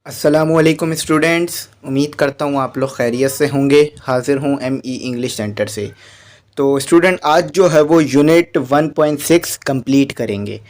अस्सलामुअलैकुम स्टूडेंट्स, उम्मीद करता हूँ आप लोग खैरियत से होंगे। हाज़िर हूँ इंग्लिश सेंटर से। तो स्टूडेंट आज जो है वो यूनिट 1.6 कंप्लीट करेंगे।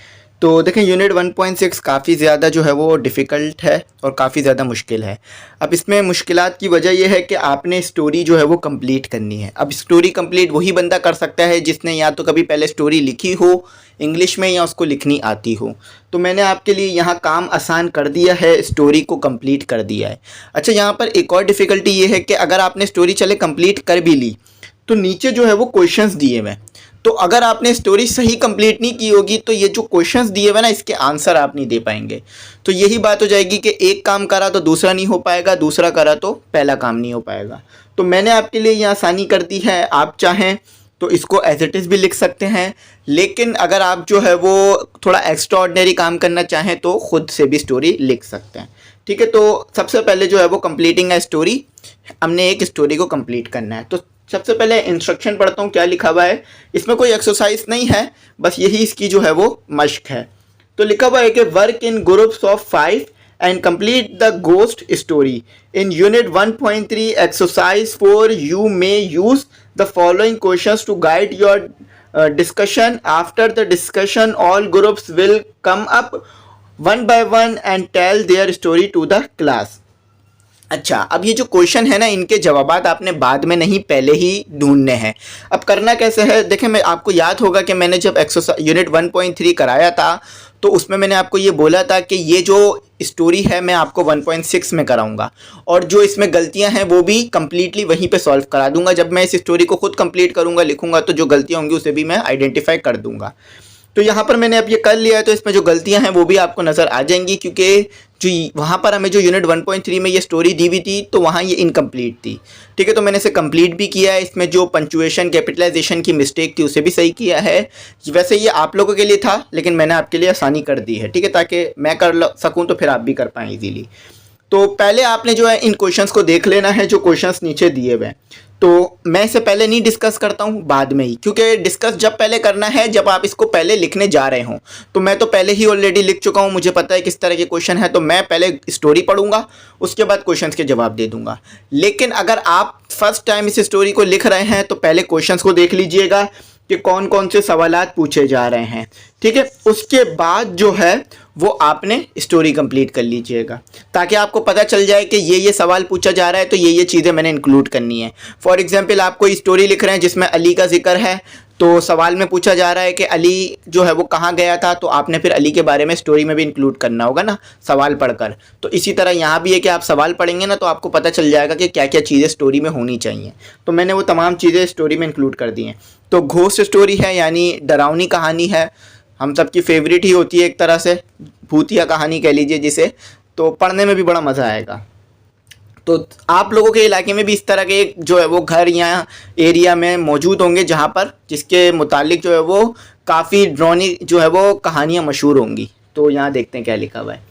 तो देखें यूनिट 1.6 काफ़ी ज़्यादा जो है वो डिफ़िकल्ट है और काफ़ी ज़्यादा मुश्किल है। अब इसमें मुश्किलात की वजह यह है कि आपने स्टोरी जो है वो कंप्लीट करनी है। अब स्टोरी कंप्लीट वही बंदा कर सकता है जिसने या तो कभी पहले स्टोरी लिखी हो इंग्लिश में या उसको लिखनी आती हो। तो मैंने आपके लिए यहाँ काम आसान कर दिया है, स्टोरी को कंप्लीट कर दिया है। अच्छा, यहाँ पर एक और डिफ़िकल्टी ये है कि अगर आपने स्टोरी चले कंप्लीट कर भी ली तो नीचे जो है वो क्वेश्चंस दिए हुए हैं। तो अगर आपने स्टोरी सही कंप्लीट नहीं की होगी तो ये जो क्वेश्चंस दिए हुए ना इसके आंसर आप नहीं दे पाएंगे। तो यही बात हो जाएगी कि एक काम करा तो दूसरा नहीं हो पाएगा, दूसरा करा तो पहला काम नहीं हो पाएगा। तो मैंने आपके लिए ये आसानी कर दी है। आप चाहें तो इसको एज इट इज़ भी लिख सकते हैं, लेकिन अगर आप जो है वो थोड़ा एक्स्ट्रा ऑर्डिनरी काम करना चाहें तो ख़ुद से भी स्टोरी लिख सकते हैं। ठीक है, तो सबसे पहले जो है वो कंप्लीटिंग है स्टोरी, हमने एक स्टोरी को कंप्लीट करना है। तो सबसे पहले इंस्ट्रक्शन पढ़ता हूँ क्या लिखा हुआ है। इसमें कोई एक्सरसाइज नहीं है, बस यही इसकी जो है वो मश्क है। तो लिखा हुआ है कि work in groups of 5 and complete the ghost story. In unit 1.3 exercise 4 you may use the following questions to guide your discussion. After the discussion all groups will come up one by one and tell their story to the class. अच्छा, अब ये जो question है ना इनके जवाबात आपने बाद में नहीं पहले ही ढूंढने हैं। अब करना कैसे है, देखें मैं आपको याद होगा कि मैंने जब एक्सरसाइज यूनिट 1.3 कराया था तो उसमें मैंने आपको ये बोला था कि ये जो स्टोरी है मैं आपको 1.6 में कराऊंगा और जो इसमें गलतियां हैं वो भी कम्प्लीटली वहीं पे सॉल्व करा दूंगा। जब मैं इस स्टोरी को खुद कंप्लीट करूंगा लिखूंगा तो जो गलतियां होंगी उसे भी मैं आइडेंटिफाई कर दूंगा। तो यहाँ पर मैंने अब ये कर लिया है, तो इसमें जो गलतियाँ हैं वो भी आपको नज़र आ जाएंगी, क्योंकि जो वहाँ पर हमें जो यूनिट 1.3 में ये स्टोरी दी हुई थी तो वहाँ ये इनकम्प्लीट थी। ठीक है, तो मैंने इसे कंप्लीट भी किया है। इसमें जो पंचुएशन कैपिटलाइजेशन की मिस्टेक थी उसे भी सही किया है। वैसे ये आप लोगों के लिए था लेकिन मैंने आपके लिए आसानी कर दी है। ठीक है, ताकि मैं कर सकूँ तो फिर आप भी कर पाएँ ईजीली। तो पहले आपने जो है इन क्वेश्चंस को देख लेना है जो क्वेश्चंस नीचे दिए हुए हैं। तो मैं इसे पहले नहीं डिस्कस करता हूँ, बाद में ही, क्योंकि डिस्कस जब पहले करना है जब आप इसको पहले लिखने जा रहे हों। तो मैं तो पहले ही ऑलरेडी लिख चुका हूँ, मुझे पता है किस तरह के क्वेश्चन है, तो मैं पहले स्टोरी पढ़ूंगा उसके बाद क्वेश्चंस के जवाब दे दूंगा। लेकिन अगर आप फर्स्ट टाइम इस स्टोरी को लिख रहे हैं तो पहले क्वेश्चंस को देख लीजिएगा कि कौन कौन से सवालात पूछे जा रहे हैं। ठीक है, उसके बाद जो है वो आपने स्टोरी कंप्लीट कर लीजिएगा ताकि आपको पता चल जाए कि ये सवाल पूछा जा रहा है तो ये चीज़ें मैंने इंक्लूड करनी है। फॉर एग्जांपल आप कोई स्टोरी लिख रहे हैं जिसमें अली का जिक्र है, तो सवाल में पूछा जा रहा है कि अली जो है वो कहाँ गया था, तो आपने फिर अली के बारे में स्टोरी में भी इंक्लूड करना होगा ना सवाल पढ़कर। तो इसी तरह यहाँ भी है कि आप सवाल पढ़ेंगे ना तो आपको पता चल जाएगा कि क्या क्या चीज़ें स्टोरी में होनी चाहिए। तो मैंने वो तमाम चीज़ें स्टोरी में इंक्लूड कर दी हैं। तो घोस्ट स्टोरी है यानी डरावनी कहानी है, हम सबकी फेवरेट ही होती है एक तरह से, भूतिया कहानी कह लीजिए जिसे, तो पढ़ने में भी बड़ा मज़ा आएगा। तो आप लोगों के इलाके में भी इस तरह के जो है वो घर या एरिया में मौजूद होंगे जहाँ पर जिसके मुतालिक जो है वो काफ़ी ड्रावनी जो है वो कहानियाँ मशहूर होंगी। तो यहाँ देखते हैं क्या लिखा हुआ है।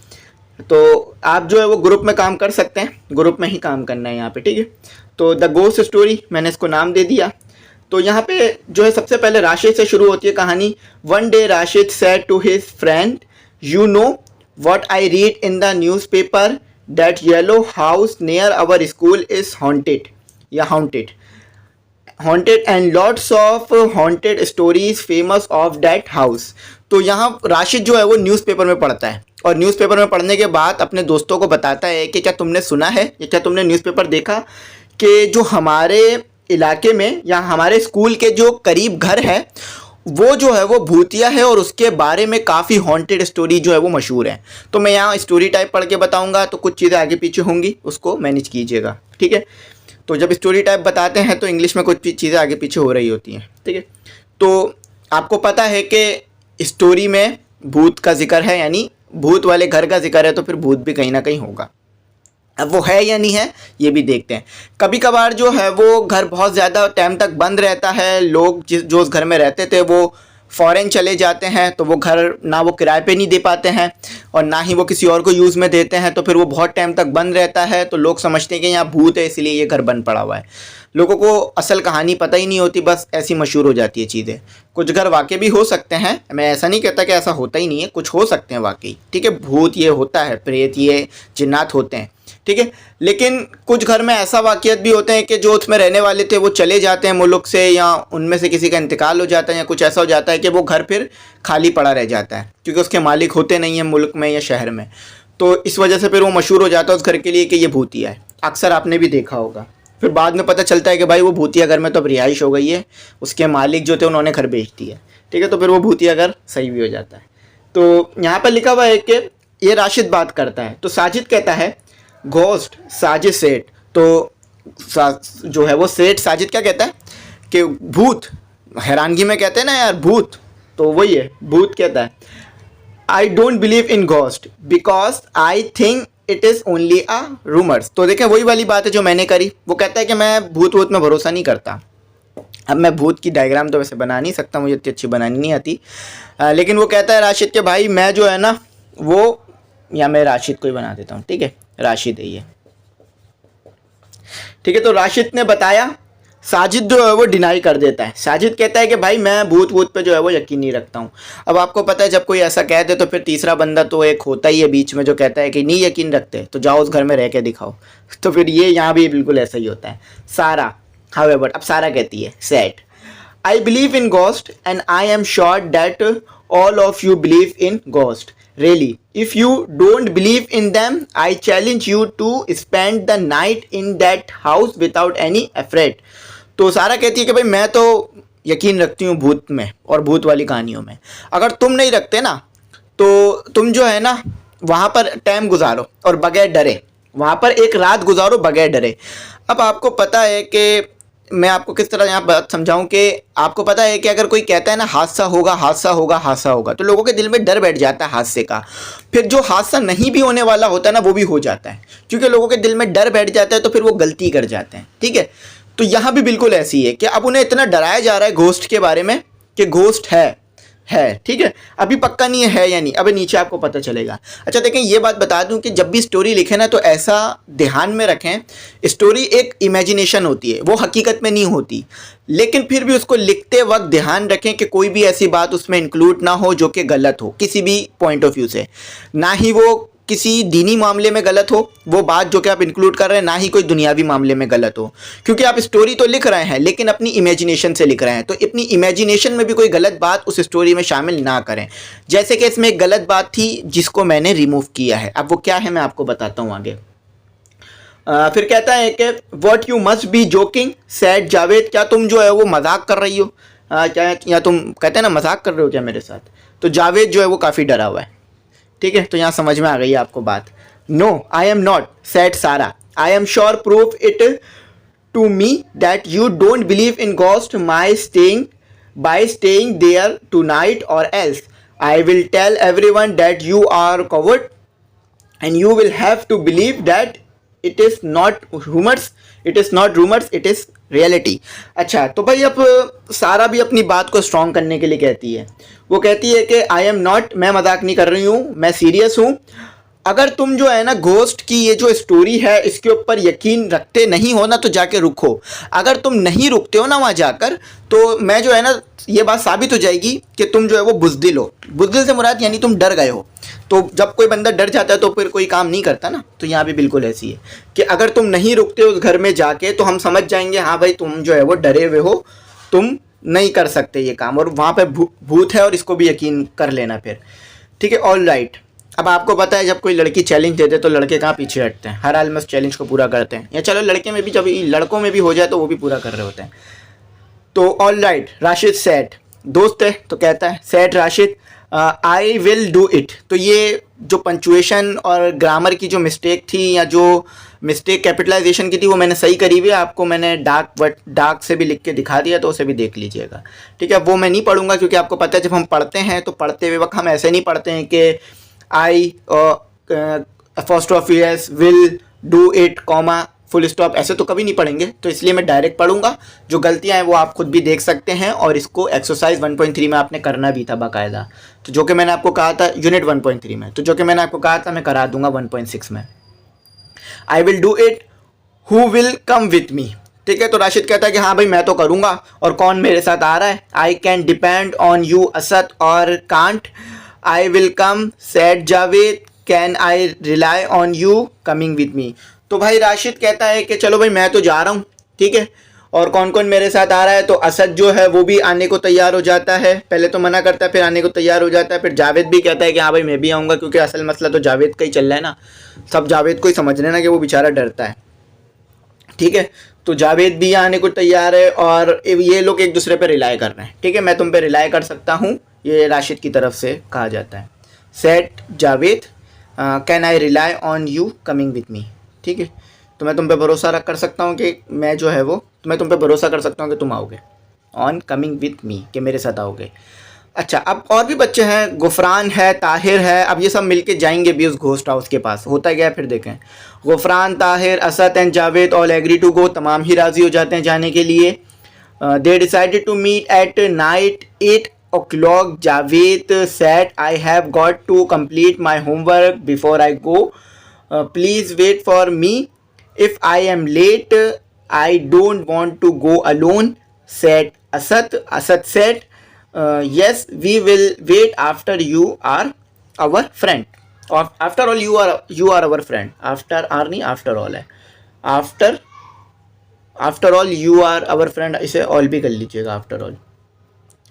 तो आप जो है वो ग्रुप में काम कर सकते हैं, ग्रुप में ही काम करना है यहाँ पे। ठीक है, तो द घोस्ट स्टोरी मैंने इसको नाम दे दिया। तो यहाँ पे जो है सबसे पहले राशिद से शुरू होती है कहानी। One day Rashid said to his friend, you know what I read in the newspaper that yellow house near our school is haunted या haunted and lots of haunted stories famous of that house. तो यहाँ राशिद जो है वो newspaper में पढ़ता है और न्यूज़पेपर में पढ़ने के बाद अपने दोस्तों को बताता है कि क्या तुमने सुना है या क्या तुमने न्यूज़पेपर देखा कि जो हमारे इलाके में या हमारे स्कूल के जो करीब घर है वो जो है वो भूतिया है और उसके बारे में काफ़ी हॉन्टेड स्टोरी जो है वो मशहूर है। तो मैं यहाँ स्टोरी टाइप पढ़ के बताऊँगा तो कुछ चीज़ें आगे पीछे होंगी, उसको मैनेज कीजिएगा। ठीक है, तो जब स्टोरी टाइप बताते हैं तो इंग्लिश में कुछ चीज़ें आगे पीछे हो रही होती हैं। ठीक है, तो आपको पता है कि स्टोरी में भूत का जिक्र है यानी भूत वाले घर का जिक्र है, तो फिर भूत भी कहीं ना कहीं होगा। अब वो है या नहीं है ये भी देखते हैं। कभी कभार जो है वो घर बहुत ज़्यादा टाइम तक बंद रहता है, लोग जो उस घर में रहते थे वो फ़ॉरेन चले जाते हैं तो वो घर ना वो किराए पे नहीं दे पाते हैं और ना ही वो किसी और को यूज़ में देते हैं, तो फिर वो बहुत टाइम तक बंद रहता है, तो लोग समझते हैं कि यहाँ भूत है इसलिए ये घर बंद पड़ा हुआ है। लोगों को असल कहानी पता ही नहीं होती, बस ऐसी मशहूर हो जाती है चीज़ें। कुछ घर वाकई भी हो सकते हैं, मैं ऐसा नहीं कहता कि ऐसा होता ही नहीं है, कुछ हो सकते हैं वाकई, ठीक है, भूत ये होता है, प्रेत ये जिन्नात होते हैं, ठीक है। लेकिन कुछ घर में ऐसा वाक़ियत भी होते हैं कि जो उसमें रहने वाले थे वो चले जाते हैं मुल्क से, या उनमें से किसी का इंतकाल हो जाता है, या कुछ ऐसा हो जाता है कि वो घर फिर खाली पड़ा रह जाता है क्योंकि उसके मालिक होते नहीं हैं मुल्क में या शहर में। तो इस वजह से फिर वो मशहूर हो जाता है उस घर के लिए कि ये भूतिया है। अक्सर आपने भी देखा होगा। फिर बाद में पता चलता है कि भाई वो भूतिया घर में तो अब रिहाइश हो गई है, उसके मालिक जो थे उन्होंने घर बेच दिया, ठीक है, तो फिर वो भूतिया घर सही भी हो जाता है। तो यहाँ पर लिखा हुआ है कि ये राशिद बात करता है, तो साजिद कहता है घोस्ट साजिद सेठ, तो जो है वो सेठ साजिद क्या कहता है कि भूत, हैरानगी में कहते हैं ना यार भूत, तो वही है, भूत कहता है I don't believe in ghost because I think it is only a rumours. तो देखें वही वाली बात है जो मैंने करी। वो कहता है कि मैं भूत वूत में भरोसा नहीं करता। अब मैं भूत की डायग्राम तो वैसे बना नहीं सकता, मुझे इतनी अच्छी बनानी नहीं आती, लेकिन वो कहता है राशिद के भाई मैं जो है ना वो, या मैं राशिद को ही बना देता हूँ, ठीक है, राशिद है ये, ठीक है। तो राशिद ने बताया, साजिद जो है वो डिनाई कर देता है। साजिद कहता है कि भाई मैं भूत वूत पे जो है वो यकीन नहीं रखता हूँ। अब आपको पता है जब कोई ऐसा कह दे तो फिर तीसरा बंदा तो एक होता ही है बीच में जो कहता है कि नहीं यकीन रखते तो जाओ उस घर में रह के दिखाओ। तो फिर ये यहाँ भी बिल्कुल ऐसा ही होता है। सारा हाउएवर, अब सारा कहती है set I believe in ghost and I am sure that all of you believe in ghost really if you don't believe in them I challenge you to spend the night in that house without any afraid। तो सारा कहती है कि भाई मैं तो यकीन रखती हूँ भूत में और भूत वाली कहानियों में, अगर तुम नहीं रखते ना तो तुम जो है ना वहाँ पर टाइम गुजारो और बगैर डरे, वहाँ पर एक रात गुजारो बगैर डरे। अब आपको पता है कि मैं आपको किस तरह यहाँ बात समझाऊं कि आपको पता है कि अगर कोई कहता है ना हादसा होगा हादसा होगा हादसा होगा, तो लोगों के दिल में डर बैठ जाता है हादसे का। फिर जो हादसा नहीं भी होने वाला होता है ना वो भी हो जाता है, क्योंकि लोगों के दिल में डर बैठ जाता है तो फिर वो गलती कर जाते हैं, ठीक है। तो यहाँ भी बिल्कुल ऐसी है कि अब उन्हें इतना डराया जा रहा है घोस्ट के बारे में कि घोस्ट है, ठीक है, अभी पक्का नहीं है या नहीं, अभी नीचे आपको पता चलेगा। अच्छा देखें ये बात बता दूं कि जब भी स्टोरी लिखें ना तो ऐसा ध्यान में रखें, स्टोरी एक इमेजिनेशन होती है, वो हकीकत में नहीं होती, लेकिन फिर भी उसको लिखते वक्त ध्यान रखें कि कोई भी ऐसी बात उसमें इंक्लूड ना हो जो कि गलत हो किसी भी पॉइंट ऑफ व्यू से, ना ही वो किसी दीनी मामले में गलत हो वो बात जो कि आप इंक्लूड कर रहे हैं, ना ही कोई दुनियावी मामले में गलत हो, क्योंकि आप स्टोरी तो लिख रहे हैं लेकिन अपनी इमेजिनेशन से लिख रहे हैं, तो अपनी इमेजिनेशन में भी कोई गलत बात उस स्टोरी में शामिल ना करें। जैसे कि इसमें एक गलत बात थी जिसको मैंने रिमूव किया है, अब वो क्या है मैं आपको बताता हूँ आगे। फिर कहता है कि what you must be joking sad Javed, क्या तुम जो है वो मजाक कर रही हो, क्या, या तुम कहते हैं ना मजाक कर रहे हो क्या मेरे साथ। तो जावेद जो है वो काफ़ी डरा हुआ है, ठीक है, तो यहाँ समझ में आ गई आपको बात। No I am not sad Sara, I am sure proof it to me that you don't believe in ghost by staying there tonight और else I will tell everyone that you are coward and you will have to believe that it is not rumours, it is reality. अच्छा तो भाई अब सारा भी अपनी बात को स्ट्रॉन्ग करने के लिए कहती है, वो कहती है कि आई एम नॉट, मैं मजाक नहीं कर रही हूँ, मैं सीरियस हूँ। अगर तुम जो है ना घोस्ट की ये जो स्टोरी है इसके ऊपर यकीन रखते नहीं हो ना तो जाके रुको, अगर तुम नहीं रुकते हो ना वहाँ जाकर तो मैं जो है ना ये बात साबित हो जाएगी कि तुम जो है वो बुज़दिल हो। बुज़दिल से मुराद यानी तुम डर गए हो, तो जब कोई बंदा डर जाता है तो फिर कोई काम नहीं करता ना, तो यहाँ भी बिल्कुल ऐसी है कि अगर तुम नहीं रुकते उस घर में जाके तो हम समझ जाएंगे हाँ भाई तुम जो है वो डरे हुए हो, तुम नहीं कर सकते ये काम, और वहाँ पे भूत है और इसको भी यकीन कर लेना फिर, ठीक है। ऑल राइट, अब आपको पता है जब कोई लड़की चैलेंज देते तो लड़के कहाँ पीछे हटते हैं, हर हाल में उस चैलेंज को पूरा करते हैं, या चलो लड़के में भी जब लड़कों में भी हो जाए तो वो भी पूरा कर रहे होते हैं। तो ऑल राइट राशिद सेट, दोस्त है तो कहता है set Rashid I will do it. तो ये जो पंचुएशन और ग्रामर की जो मिस्टेक थी या जो मिस्टेक कैपिटलाइजेशन की थी वो मैंने सही करी हुई है, आपको मैंने डार्क से भी लिख के दिखा दिया तो उसे भी देख लीजिएगा, ठीक है। वो मैं नहीं पढ़ूंगा क्योंकि आपको पता है जब हम पढ़ते हैं तो पढ़ते हुए वक्त हम ऐसे नहीं पढ़ते हैं कि I first of us will do it comma full stop ऐसे तो कभी नहीं पढ़ेंगे, तो इसलिए मैं डायरेक्ट पढ़ूंगा। जो गलतियां हैं वो आप खुद भी देख सकते हैं, और इसको एक्सरसाइज 1.3 में आपने करना भी था बाकायदा। तो जो कि मैंने आपको कहा था यूनिट 1.3 में, तो जो कि मैंने आपको कहा था मैं करा दूंगा 1.6 में। I will do it, who will come with me. ठीक है, तो राशिद कहता है कि हाँ भाई मैं तो करूँगा, और कौन मेरे साथ आ रहा है। I can depend on you Asad और can't. I will come said Javed, can I rely on you coming with me. तो भाई राशिद कहता है कि चलो भाई मैं तो जा रहा हूँ, ठीक है, और कौन कौन मेरे साथ आ रहा है। तो असद जो है वो भी आने को तैयार हो जाता है, पहले तो मना करता है फिर आने को तैयार हो जाता है। फिर जावेद भी कहता है कि हाँ भाई मैं भी आऊँगा, क्योंकि असल मसला तो जावेद का ही चल रहा है ना, सब जावेद को ही समझ रहे ना कि वो बेचारा डरता है। ठीक है, तो जावेद भी आने को तैयार है, और ये लोग एक दूसरे पे रिलाई कर रहे हैं। ठीक है, मैं तुम पे रिलाई कर सकता हूँ, ये राशिद की तरफ से कहा जाता है। Set Javed, can I rely on you coming with मी। ठीक है, तो मैं तुम पे भरोसा रख कर सकता हूँ कि मैं जो है वो, तो मैं तुम पे भरोसा कर सकता हूँ कि तुम आओगे, ऑन कमिंग विथ मी, कि मेरे साथ आओगे। अच्छा, अब और भी बच्चे हैं, गुफरान है, ताहिर है, अब ये सब मिलके जाएंगे भी उस घोस्ट हाउस के पास। होता क्या है फिर देखें, Gufran, Tahir, Asad and Javed all agree to go, तमाम ही राज़ी हो जाते हैं जाने के लिए। They decided to meet at night 8 o'clock. Javed said I have got to complete my homework before I go, please wait for me, if I am late I don't want to go alone, said Asad. Asad said yes, we will wait after you are our friend, or after all you are our friend, after are नहीं after all है, after all you are our friend, इसे all भी कर लीजिएगा after all।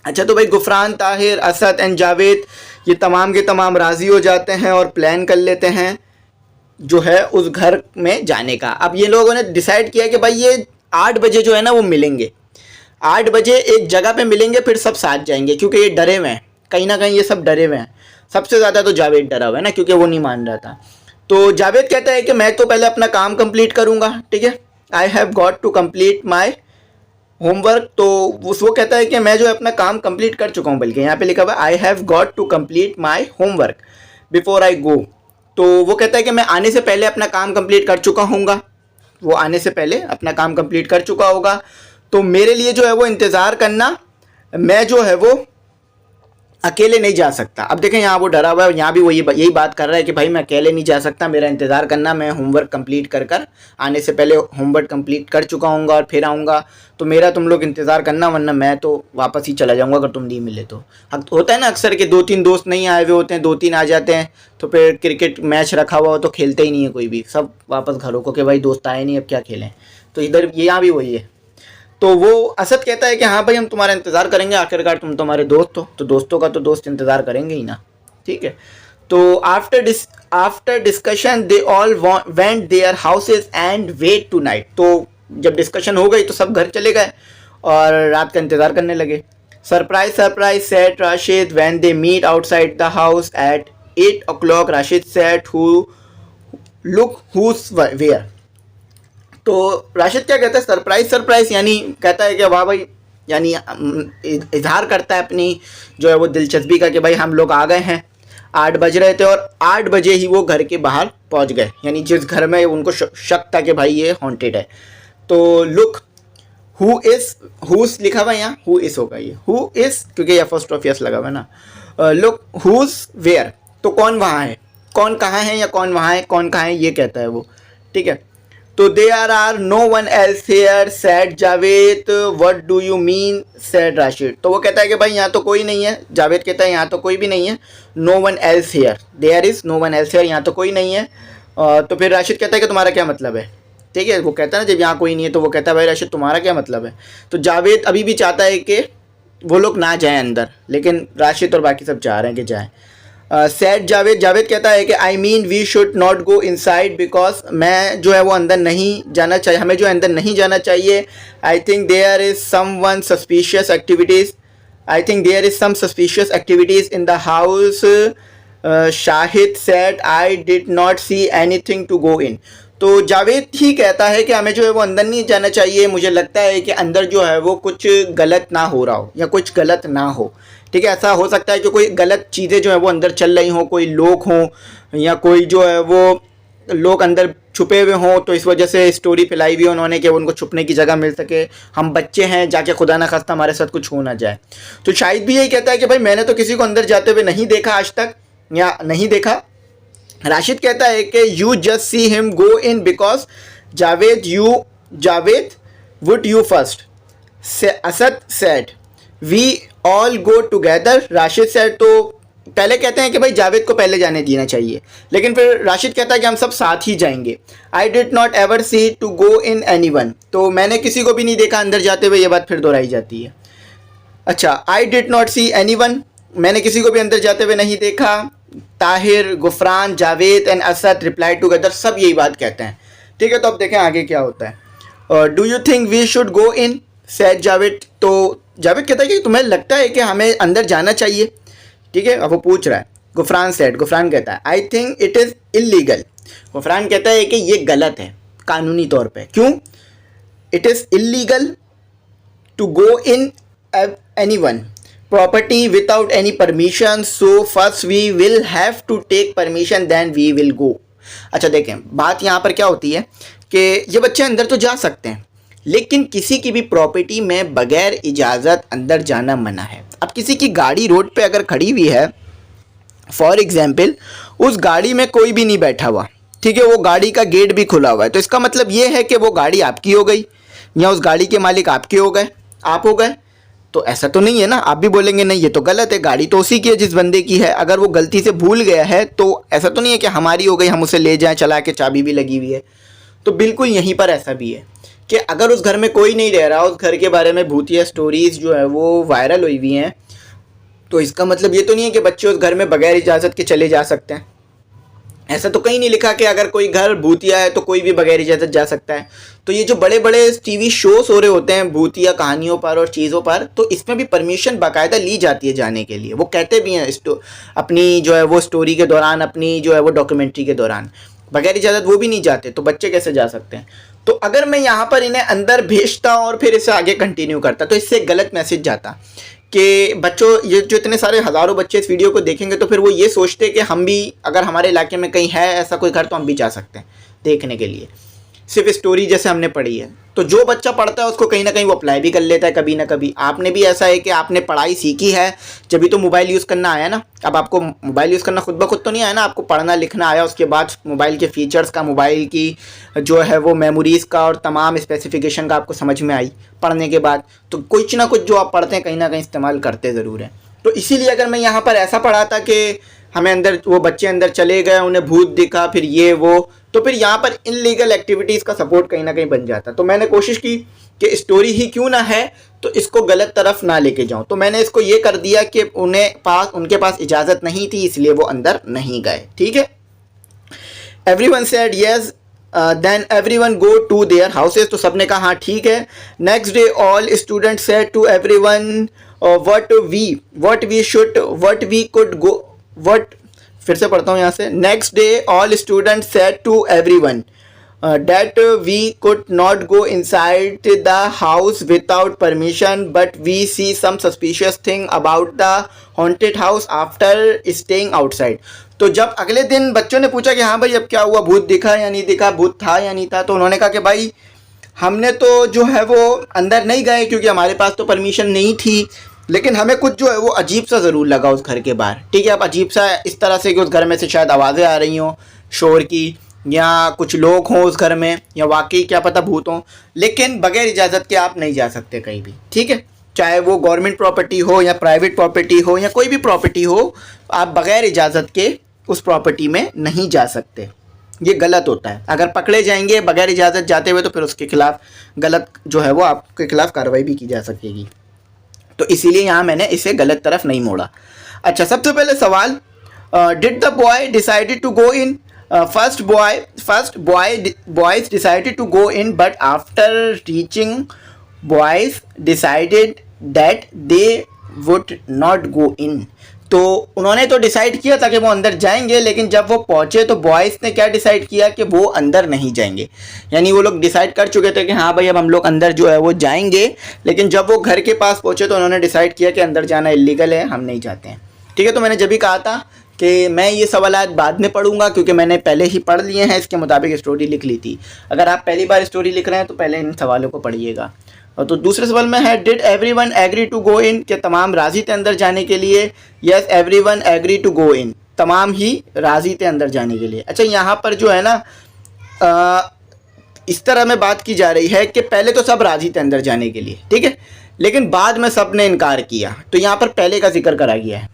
अच्छा, तो भाई Gufran, Tahir, Asad and Javed ये तमाम के तमाम राज़ी हो जाते हैं और प्लान कर लेते हैं जो है उस घर में जाने का। अब ये लोगों ने डिसाइड किया कि भाई ये 8 बजे जो है ना वो मिलेंगे, 8 बजे एक जगह पे मिलेंगे, फिर सब साथ जाएंगे, क्योंकि ये डरे हुए हैं, कहीं ना कहीं ये सब डरे हुए हैं। सबसे ज़्यादा तो जावेद डरा हुआ है ना, क्योंकि वो नहीं मान रहा था। तो जावेद कहता है कि मैं तो पहले अपना काम कंप्लीट करूँगा, ठीक है, I have got to complete my homework. तो वो कहता है कि मैं जो है अपना काम कंप्लीट कर चुका हूँ, बल्कि यहाँ पे लिखा हुआ है I have got to complete my homework before I go. तो वो कहता है कि मैं आने से पहले अपना काम कंप्लीट कर चुका हूँगा, वो आने से पहले अपना काम कंप्लीट कर चुका होगा, तो मेरे लिए जो है वो इंतज़ार करना, मैं जो है वो अकेले नहीं जा सकता। अब देखें यहाँ वो डरा हुआ है, यहाँ भी वो यही बात कर रहा है कि भाई मैं अकेले नहीं जा सकता, मेरा इंतज़ार करना, मैं होमवर्क कंप्लीट कर आने से पहले होमवर्क कंप्लीट कर चुका हूँगा और फिर आऊँगा, तो मेरा तुम लोग इंतज़ार करना, वरना मैं तो वापस ही चला जाऊँगा अगर तुम नहीं मिले तो। होता है ना अक्सर कि 2-3 दोस्त नहीं आए हुए होते हैं, 2-3 आ जाते हैं, तो फिर क्रिकेट मैच रखा हुआ हो तो खेलते ही नहीं है कोई भी, सब वापस घरों को कि भाई दोस्त आए नहीं अब क्या खेलें। तो इधर यहाँ भी वही है। तो वो असद कहता है कि हाँ भाई हम तुम्हारा इंतज़ार करेंगे, आखिरकार तुम तुम्हारे दोस्त हो, तो दोस्तों का तो दोस्त इंतज़ार करेंगे ही ना। ठीक है, तो after discussion they all went their houses and wait to night. तो जब डिस्कशन हो गई तो सब घर चले गए और रात का इंतज़ार करने लगे। Surprise said Rashid when they meet outside the house at 8 o'clock, Rashid said who look who's where. तो राशिद क्या कहता है, सरप्राइज यानी कहता है कि वाह भाई, यानी इजहार करता है अपनी जो है वो दिलचस्पी का कि भाई हम लोग आ गए हैं। 8 बज रहे थे और 8 बजे ही वो घर के बाहर पहुंच गए, यानी जिस घर में उनको शक था कि भाई ये हॉन्टेड है। तो लुक हुज लिखा हुआ है यहाँ, हु इस होगा ये, हु इस, क्योंकि ये फर्स्ट ऑफ यस लगा हुआ है ना। लुक हुज वेयर, तो कौन वहाँ है, कौन कहाँ है, या कौन वहाँ है कौन कहाँ है, ये कहता है वो। ठीक है, तो there are no one else here said Javed, what do you mean said Rashid. तो वो कहता है कि भाई यहाँ तो कोई नहीं है, जावेद कहता है यहाँ तो कोई भी नहीं है, no one else here, there is no one else here, यहाँ तो कोई नहीं है। तो फिर राशिद कहता है कि तुम्हारा क्या मतलब है। ठीक है, वो कहता है ना जब यहाँ कोई नहीं है तो वो कहता है भाई राशिद तुम्हारा क्या मतलब है। तो जावेद अभी भी चाहता है कि वो लोग ना जाएँ अंदर, लेकिन राशिद और बाकी सब चाह रहे हैं कि जाएँ। सैड जावेद कहता है कि I mean we should not go inside because, मैं जो है वो अंदर नहीं जाना चाहिए, हमें जो अंदर नहीं जाना चाहिए। I think there is some suspicious activities in the house. Shahid said I did not see anything to go in. तो जावेद ही कहता है कि हमें जो है वो अंदर नहीं जाना चाहिए, मुझे लगता है कि अंदर जो है वो कुछ गलत ना हो रहा हो या कुछ गलत ना हो। ठीक है, ऐसा हो सकता है कि कोई गलत चीज़ें जो है वो अंदर चल रही हों, कोई लोग हों या कोई जो है वो लोग अंदर छुपे हुए हों, तो इस वजह से स्टोरी फैलाई हुई उन्होंने कि उनको छुपने की जगह मिल सके, हम बच्चे हैं, जाके खुदा ना खास्ता हमारे साथ कुछ हो ना जाए। तो शाहिद भी यही कहता है कि भाई मैंने तो किसी को अंदर जाते हुए नहीं देखा आज तक, या नहीं देखा। राशिद कहता है कि you just see him go in because Javed would you first. Asad said we all go together. Rashid said, तो पहले कहते हैं कि भाई जावेद को पहले जाने देना चाहिए, लेकिन फिर राशिद कहता है कि हम सब साथ ही जाएंगे। I did not ever see to go in any one. तो मैंने किसी को भी नहीं देखा अंदर जाते हुए, ये बात फिर दोहराई जाती है। अच्छा, आई did not see any one, मैंने किसी को भी अंदर जाते हुए नहीं देखा। Tahir, Gufran, Javed and Asad reply together, सब यही बात कहते हैं। ठीक है, तो अब देखें आगे क्या होता है। Do you think we should go in, said Javed. तो जावेद कहता है कि तुम्हें लगता है कि हमें अंदर जाना चाहिए। ठीक है, अब वो पूछ रहा है। गुफरान सेड, गुफरान कहता है I think it is illegal. Gufran कहता है कि ये गलत है कानूनी तौर पे। क्यों? It is illegal to go in any one property without any permission, so first we will have to take permission then we will go. अच्छा देखें, बात यहाँ पर क्या होती है कि ये बच्चे अंदर तो जा सकते हैं, लेकिन किसी की भी प्रॉपर्टी में बगैर इजाज़त अंदर जाना मना है। अब किसी की गाड़ी रोड पे अगर खड़ी हुई है, फॉर एग्जाम्पल उस गाड़ी में कोई भी नहीं बैठा हुआ, ठीक है, वो गाड़ी का गेट भी खुला हुआ है, तो इसका मतलब ये है कि वो गाड़ी आपकी हो गई या उस गाड़ी के मालिक आपके हो गए, आप हो गए। तो ऐसा तो नहीं है ना, आप भी बोलेंगे नहीं ये तो गलत है, गाड़ी तो उसी की है जिस बंदे की है। अगर वो गलती से भूल गया है तो ऐसा तो नहीं है कि हमारी हो गई, हम उसे ले जाएं चला के, चाबी भी लगी हुई है। तो बिल्कुल यहीं पर ऐसा भी है कि अगर उस घर में कोई नहीं रह रहा, उस घर के बारे में भूतिया स्टोरीज़ जो है वो वायरल हुई हुई हैं, तो इसका मतलब ये तो नहीं है कि बच्चे उस घर में बगैर इजाज़त के चले जा सकते हैं। ऐसा तो कहीं नहीं लिखा कि अगर कोई घर भूतिया है तो कोई भी बगैर इजाज़त जा सकता है। तो ये जो बड़े बड़े टीवी शोज़ हो रहे होते हैं भूतिया कहानियों पर और चीज़ों पर, तो इसमें भी परमिशन बाकायदा ली जाती है जाने के लिए। वो कहते भी हैं अपनी जो है वो स्टोरी के दौरान, अपनी जो है वो डॉक्यूमेंट्री के दौरान, बगैर इजाज़त वो भी नहीं जाते, तो बच्चे कैसे जा सकते हैं। तो अगर मैं यहाँ पर इन्हें अंदर भेजता और फिर इसे आगे कंटिन्यू करता, तो इससे गलत मैसेज जाता कि बच्चों, ये जो इतने सारे हज़ारों बच्चे इस वीडियो को देखेंगे तो फिर वो ये सोचते कि हम भी, अगर हमारे इलाके में कहीं है ऐसा कोई घर, तो हम भी जा सकते हैं देखने के लिए, सिर्फ स्टोरी जैसे हमने पढ़ी है। तो जो बच्चा पढ़ता है उसको कहीं ना कहीं वो अप्लाई भी कर लेता है कभी ना कभी। आपने भी ऐसा है कि आपने पढ़ाई सीखी है जब तो मोबाइल यूज़ करना आया ना। अब आपको मोबाइल यूज़ करना खुद ब खुद तो नहीं आया ना, आपको पढ़ना लिखना आया, उसके बाद मोबाइल के फ़ीचर्स का, मोबाइल की जो है वो मेमोरीज़ का और तमाम स्पेसिफिकेशन का आपको समझ में आई पढ़ने के बाद। तो कुछ ना कुछ जो आप पढ़ते हैं कहीं ना कहीं इस्तेमाल करते ज़रूर हैं। तो इसीलिए अगर मैं यहाँ पर ऐसा पढ़ा था कि हमें अंदर, वो बच्चे अंदर चले गए, उन्हें भूत दिखा, फिर ये वो, तो फिर यहाँ पर इनलीगल एक्टिविटीज़ का सपोर्ट कहीं ना कहीं बन जाता। तो मैंने कोशिश की कि स्टोरी ही क्यों ना है तो इसको गलत तरफ ना लेके जाऊँ, तो मैंने इसको ये कर दिया कि उनके पास इजाज़त नहीं थी, इसलिए वो अंदर नहीं गए। ठीक है, everyone said yes, then everyone go to their houses. तो सबने कहा हाँ ठीक है। Next day all student said to everyone what we could go, फिर से पढ़ता हूँ यहाँ से। Next day all student said to everyone that we could not go inside the house without permission, but we see some suspicious thing about the haunted house after staying outside। तो जब अगले दिन बच्चों ने पूछा कि हाँ भाई अब क्या हुआ, भूत दिखा या नहीं दिखा, भूत था या नहीं था, तो उन्होंने कहा कि भाई हमने तो जो है वो अंदर नहीं गए क्योंकि हमारे पास तो परमिशन नहीं थी, लेकिन हमें कुछ जो है वो अजीब सा ज़रूर लगा उस घर के बाहर। ठीक है, अब अजीब सा इस तरह से कि उस घर में से शायद आवाज़ें आ रही हों शोर की, या कुछ लोग हों उस घर में, या वाकई क्या पता भूत हों, लेकिन बगैर इजाज़त के आप नहीं जा सकते कहीं भी। ठीक है, चाहे वो गवर्नमेंट प्रॉपर्टी हो या प्राइवेट प्रॉपर्टी हो या कोई भी प्रॉपर्टी हो, आप बगैर इजाज़त के उस प्रॉपर्टी में नहीं जा सकते। ये गलत होता है। अगर पकड़े जाएंगे बगैर इजाज़त जाते हुए तो फिर उसके खिलाफ गलत जो है वो आपके खिलाफ कार्रवाई भी की जा सकेगी। तो इसीलिए यहाँ मैंने इसे गलत तरफ नहीं मोड़ा। अच्छा, सबसे पहले सवाल, did the boy decided to go in. First boys decided to go in, but after reaching, boys decided that they would not go in। तो उन्होंने तो डिसाइड किया था कि वो अंदर जाएंगे, लेकिन जब वो पहुँचे तो बॉयज़ ने क्या डिसाइड किया कि वो अंदर नहीं जाएंगे। यानी वो लोग डिसाइड कर चुके थे कि हाँ भाई अब हम लोग अंदर जो है वो जाएंगे, लेकिन जब वो घर के पास पहुँचे तो उन्होंने डिसाइड किया कि अंदर जाना इलीगल है, हम नहीं जाते हैं। ठीक है, तो मैंने जब भी कहा था कि मैं ये सवालात बाद में पढ़ूंगा क्योंकि मैंने पहले ही पढ़ लिए हैं, इसके मुताबिक स्टोरी लिख ली थी। अगर आप पहली बार स्टोरी लिख रहे हैं तो पहले इन सवालों को पढ़िएगा। और तो दूसरे सवाल में है did everyone agree to go in, कि तमाम राज़ी थे अंदर जाने के लिए। Yes everyone agree to go in, तमाम ही राज़ी थे अंदर जाने के लिए। अच्छा यहाँ पर जो है ना इस तरह में बात की जा रही है कि पहले तो सब राज़ी थे अंदर जाने के लिए, ठीक है, लेकिन बाद में सब ने इनकार किया, तो यहाँ पर पहले का जिक्र करा गया है।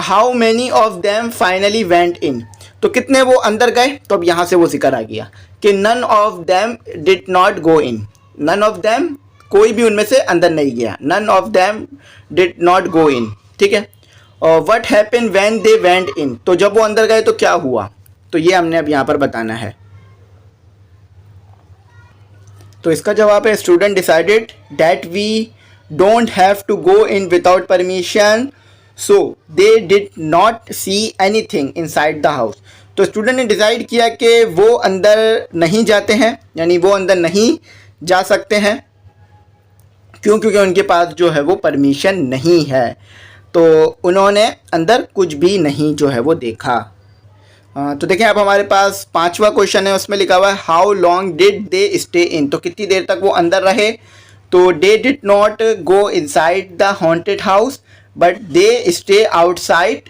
How many of them finally went in, तो कितने वो अंदर गए, तो अब यहाँ से वो जिक्र आ गया कि none of them did not go in, none of them कोई भी उनमें से अंदर नहीं गया, none of them did not go in, ठीक है। और what happen when they went in, तो जब वो अंदर गए तो क्या हुआ, तो ये हमने अब यहाँ पर बताना है। तो इसका जवाब है student decided that we don't have to go in without permission, so they did not see anything inside the house. तो स्टूडेंट ने डिसाइड किया कि वो अंदर नहीं जाते हैं, यानी वो अंदर नहीं जा सकते हैं, क्यों, क्योंकि उनके पास जो है वो परमिशन नहीं है। तो उन्होंने अंदर कुछ भी नहीं जो है वो देखा। तो देखें अब हमारे पास 5वां क्वेश्चन है, उसमें लिखा हुआ है how long did they stay in, तो कितनी देर तक वो अंदर रहे। तो they did not go inside the haunted house but they stay outside,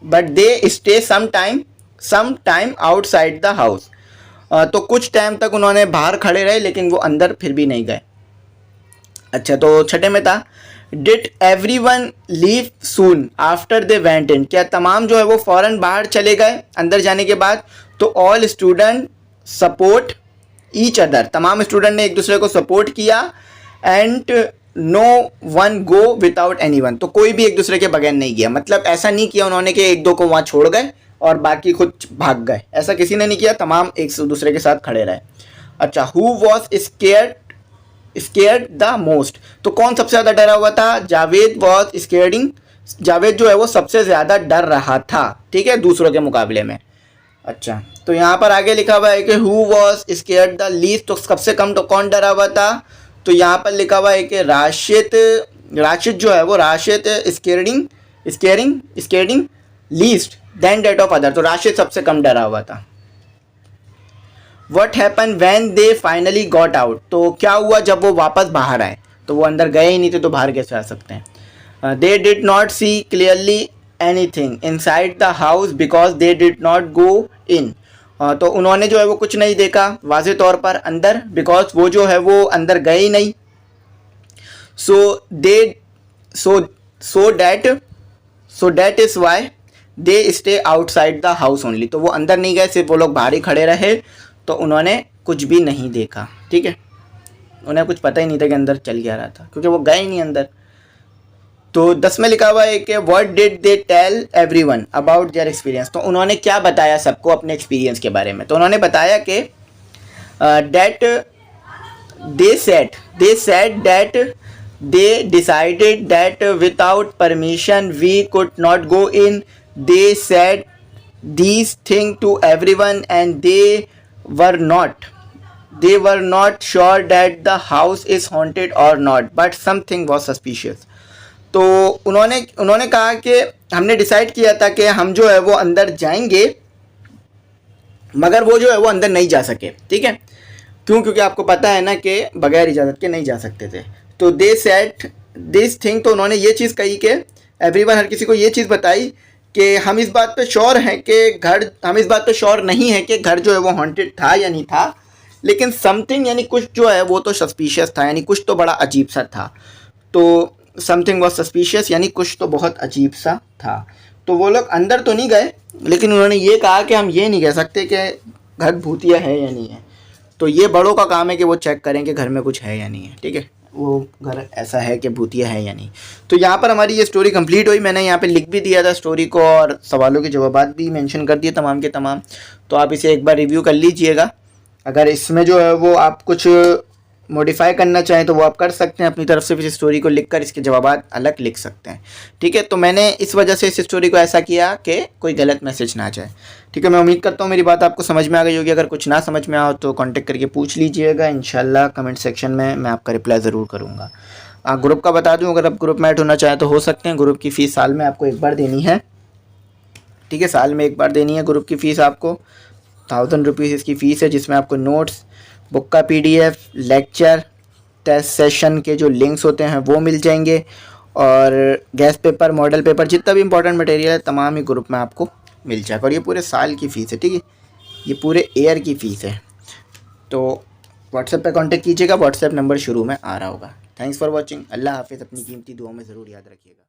but they stay some time outside the house. तो कुछ टाइम तक उन्होंने बाहर खड़े रहे लेकिन वो अंदर फिर भी नहीं गए। अच्छा, तो छठे में था did everyone leave soon after they went इन, क्या तमाम जो है वो फ़ौरन बाहर चले गए अंदर जाने के बाद। तो all student support each other, तमाम स्टूडेंट ने एक दूसरे को सपोर्ट किया। And no one go without any one, तो कोई भी एक दूसरे के बगैर नहीं गया, मतलब ऐसा नहीं किया उन्होंने कि एक दो को वहाँ छोड़ गए और बाकी खुद भाग गए, ऐसा किसी ने नहीं किया, तमाम एक दूसरे के साथ खड़े रहे। अच्छा, who was scared the most, तो कौन सबसे ज़्यादा डरा हुआ था। जावेद वॉज स्केयर्डिंग, जावेद जो है वो सबसे ज़्यादा डर रहा था, ठीक है, दूसरों के मुकाबले में। अच्छा, तो यहाँ पर आगे लिखा हुआ है कि who was scared the least, तो सबसे कम तो कौन डरा हुआ था। तो यहाँ पर लिखा हुआ है कि राशिद जो है वो Rashid scaring least than that of other, तो राशिद सबसे कम डरा हुआ था। What happened when they finally got out, तो क्या हुआ जब वो वापस बाहर आए, तो वो अंदर गए ही नहीं थे तो बाहर कैसे आ सकते हैं। They did not see clearly anything inside the house because they did not go in, तो उन्होंने जो है वो कुछ नहीं देखा वाज़े तौर पर अंदर, बिकॉज वो जो है वो अंदर गए ही नहीं। So that is why they stay outside the house only, तो वो अंदर नहीं गए, सिर्फ वो लोग बाहर ही खड़े रहे, तो उन्होंने कुछ भी नहीं देखा, ठीक है, उन्हें कुछ पता ही नहीं था कि अंदर चल क्या रहा था क्योंकि वो गए ही नहीं अंदर। तो 10 में लिखा हुआ है कि what did they tell everyone about their experience, तो उन्होंने क्या बताया सबको अपने एक्सपीरियंस के बारे में। तो उन्होंने बताया कि that they said that they decided that without permission we could not go in, they said these thing to everyone and they were not sure that the house is haunted or not but something was suspicious। तो उन्होंने कहा कि हमने decide किया था कि हम जो है वो अंदर जाएंगे मगर वो जो है वो अंदर नहीं जा सके, ठीक है, क्यों, क्योंकि आपको पता है ना कि बगैर इजाज़त के नहीं जा सकते थे। तो दे सेड दिस थिंग, तो उन्होंने ये चीज़ कही कि एवरीवन, हर किसी को ये चीज़ बताई कि हम इस बात पे श्योर हैं कि हम इस बात पे श्योर नहीं है कि घर जो है वो हॉन्टेड था या नहीं था, लेकिन समथिंग यानी कुछ जो है वो तो सस्पिशियस था, यानी कुछ तो बड़ा अजीब सा था। तो समथिंग वॉज सस्पिशियस यानी कुछ तो बहुत अजीब सा था। तो वो लोग अंदर तो नहीं गए लेकिन उन्होंने ये कहा कि हम ये नहीं कह सकते कि घर भूतिया है या नहीं है, तो ये बड़ों का काम है कि वो चेक करें कि घर में कुछ है या नहीं है, ठीक है, वो घर ऐसा है कि भूतिया है या नहीं। तो यहाँ पर हमारी ये स्टोरी कंप्लीट हुई, मैंने यहाँ पे लिख भी दिया था स्टोरी को और सवालों के जवाबात भी मेंशन कर दिए तमाम के तमाम, तो आप इसे एक बार रिव्यू कर लीजिएगा। अगर इसमें जो है वो आप कुछ मॉडिफाई करना चाहें तो वो आप कर सकते हैं अपनी तरफ से, इस स्टोरी को लिखकर इसके जवाबात अलग लिख सकते हैं, ठीक है। तो मैंने इस वजह से इस स्टोरी को ऐसा किया कि कोई गलत मैसेज ना जाए, ठीक है। मैं उम्मीद करता हूँ मेरी बात आपको समझ में आ गई होगी। अगर कुछ ना समझ में आओ तो कांटेक्ट करके पूछ लीजिएगा, इंशाल्लाह कमेंट सेक्शन में मैं आपका रिप्लाई ज़रूर करूँगा। ग्रुप का बता दूं, अगर आप ग्रुप में ऐड होना चाहें तो हो सकते हैं। ग्रुप की फ़ीस साल में आपको एक बार देनी है, ठीक है, साल में एक बार देनी है ग्रुप की फ़ीस आपको। 1000 रुपीज़ इसकी फ़ीस है, जिसमें आपको नोट्स, बुक का PDF, लेक्चर, टेस्ट सेशन के जो लिंक्स होते हैं वो मिल जाएंगे, और गेस्ट पेपर, मॉडल पेपर, जितना भी इंपॉर्टेंट मटेरियल है तमाम ही ग्रुप में आपको मिल जाएगा। और ये पूरे साल की फ़ीस है, ठीक है, ये पूरे ईयर की फ़ीस है। तो व्हाट्सएप पे कांटेक्ट कीजिएगा, व्हाट्सएप नंबर शुरू में आ रहा होगा। Thanks for watching. अल्लाह हाफिज़। अपनी कीमती दुआओं में ज़रूर याद रखिएगा।